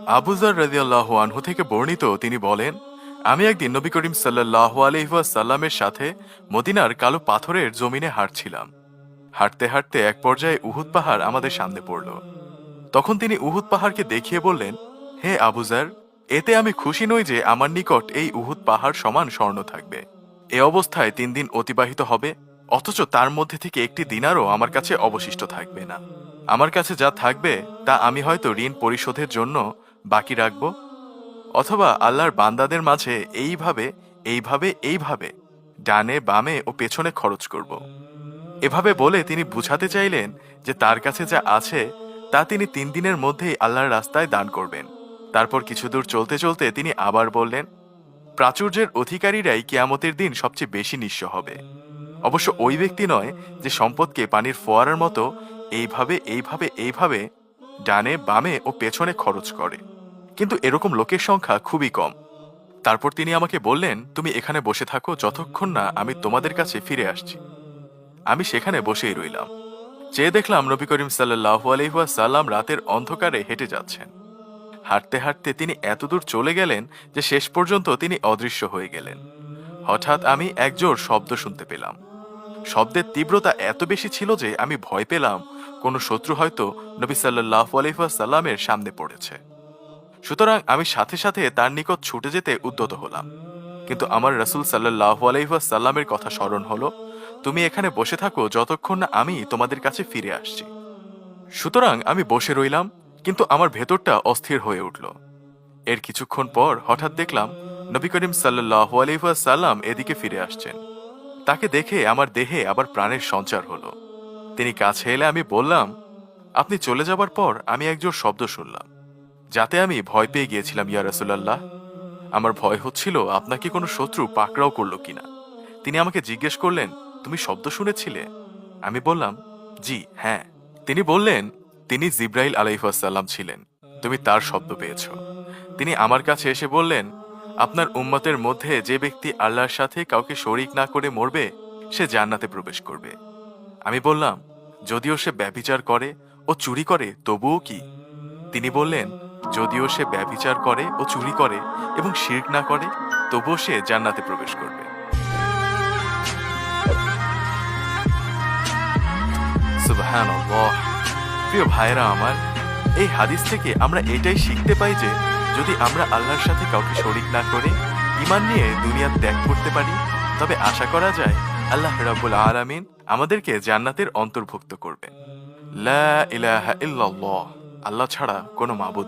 আবু যর রাদিয়াল্লাহু আনহু থেকে বর্ণিত, তিনি বলেন, আমি একদিন নবী করিম সাল্লাল্লাহু আলাইহি ওয়াসাল্লামের সাথে মদিনার কালো পাথরের জমিনে হাঁটছিলাম। হাঁটতে হাঁটতে এক পর্যায়ে উহুদ পাহাড় আমাদের সামনে পড়ল। তখন তিনি উহুদ পাহাড়কে দেখিয়ে বললেন, হে আবু যর, এতে আমি খুশি নই যে আমার নিকট এই উহুদ পাহাড় সমান স্বর্ণ থাকবে। এ অবস্থায় 3 দিন অতিবাহিত হবে, অথচ তার মধ্যে থেকে একটি দিনারও আমার কাছে অবশিষ্ট থাকবে না। আমার কাছে যা থাকবে তা আমি হয়তো ঋণ পরিশোধের জন্য বাকি রাখব, অথবা আল্লাহর বান্দাদের মাঝে এইভাবে এইভাবে এইভাবে ডানে বামে ও পেছনে খরচ করব। এভাবে বলে তিনি বুঝাতে চাইলেন যে তার কাছে যা আছে তা তিনি 3 দিনের মধ্যেই আল্লাহর রাস্তায় দান করবেন। তারপর কিছু দূর চলতে চলতে তিনি আবার বললেন, প্রাচুর্যের অধিকারীরাই কিয়ামতের দিন সবচেয়ে বেশি নিঃস্ব হবে। অবশ্য ওই ব্যক্তি নয় যে সম্পদকে পানির ফোয়ারার মতো এইভাবে এইভাবে এইভাবে ডানে বামে ও পেছনে খরচ করে, কিন্তু এরকম লোকের সংখ্যা খুবই কম। তারপর তিনি আমাকে বললেন, তুমি এখানে বসে থাকো যতক্ষণ না আমি তোমাদের কাছে ফিরে আসছি। আমি সেখানে বসেই রইলাম। চেয়ে দেখলাম নবী করিম সাল্লাল্লাহু আলাইহি ওয়াসাল্লাম রাতের অন্ধকারে হেঁটে যাচ্ছেন। হাঁটতে হাঁটতে তিনি এতদূর চলে গেলেন যে শেষ পর্যন্ত তিনি অদৃশ্য হয়ে গেলেন। হঠাৎ আমি একজোর শব্দ শুনতে পেলাম। শব্দের তীব্রতা এত বেশি ছিল যে আমি ভয় পেলাম কোনো শত্রু হয়তো নবী সাল্লাল্লাহু আলাইহি ওয়াসাল্লামের সামনে পড়েছে। সুতরাং আমি সাথে সাথে তার নিকট ছুটে যেতে উদ্যত হলাম। কিন্তু আমার রাসূল সাল্লাল্লাহু আলাইহি ওয়াসাল্লামের কথা স্মরণ হলো, তুমি এখানে বসে থাকো যতক্ষণ না আমি তোমাদের কাছে ফিরে আসছি। সুতরাং আমি বসে রইলাম, কিন্তু আমার ভেতরটা অস্থির হয়ে উঠল। এর কিছুক্ষণ পর হঠাৎ দেখলাম নবী করিম সাল্লাল্লাহু আলাইহি ওয়াসাল্লাম এদিকে ফিরে আসছেন। তাকে দেখে আমার দেহে আবার প্রাণের সঞ্চার হলো। তিনি কাছে এলে আমি বললাম, আপনি চলে যাবার পর আমি একজোর শব্দ শুনলাম, যাতে আমি ভয় পেয়ে গিয়েছিলাম ইয়া রাসূলুল্লাহ। আমার ভয় হচ্ছিল আপনাকে কোনো শত্রু পাকড়াও করলো কিনা। তিনি আমাকে জিজ্ঞেস করলেন, তুমি শব্দ শুনেছিলে? আমি বললাম, জি হ্যাঁ। তিনি বললেন, তিনি জিব্রাইল আলাইহিসসালাম ছিলেন, তুমি তার শব্দ পেয়েছ। তিনি আমার কাছে এসে বললেন, আপনার উম্মতের মধ্যে যে ব্যক্তি আল্লাহর সাথে কাউকে শরীক না করে মরবে সে জান্নাতে প্রবেশ করবে। আমি বললাম, যদিও সে ব্যভিচার করে ও চুরি করে তবুও কি? তিনি বললেন, যদিও সে ব্যভিচার করে ও চুরি করে এবং শিরক না করে তবুও সে জান্নাতে প্রবেশ করবে। সুবহানাল্লাহ। প্রিয় ভাইরা আমার, এই হাদিস থেকে আমরা এটাই শিখতে পাই যে যদি আমরা আল্লাহর সাথে কাউকে শরীক না করে ঈমান নিয়ে দুনিয়া ত্যাগ করতে পারি, তবে আশা করা যায় আল্লাহ রাব্বুল আলামিন আমাদেরকে জান্নাতের অন্তর্ভুক্ত করবেন। লা ইলাহা ইল্লাল্লাহ, আল্লাহ ছাড়া কোনো মাবুদ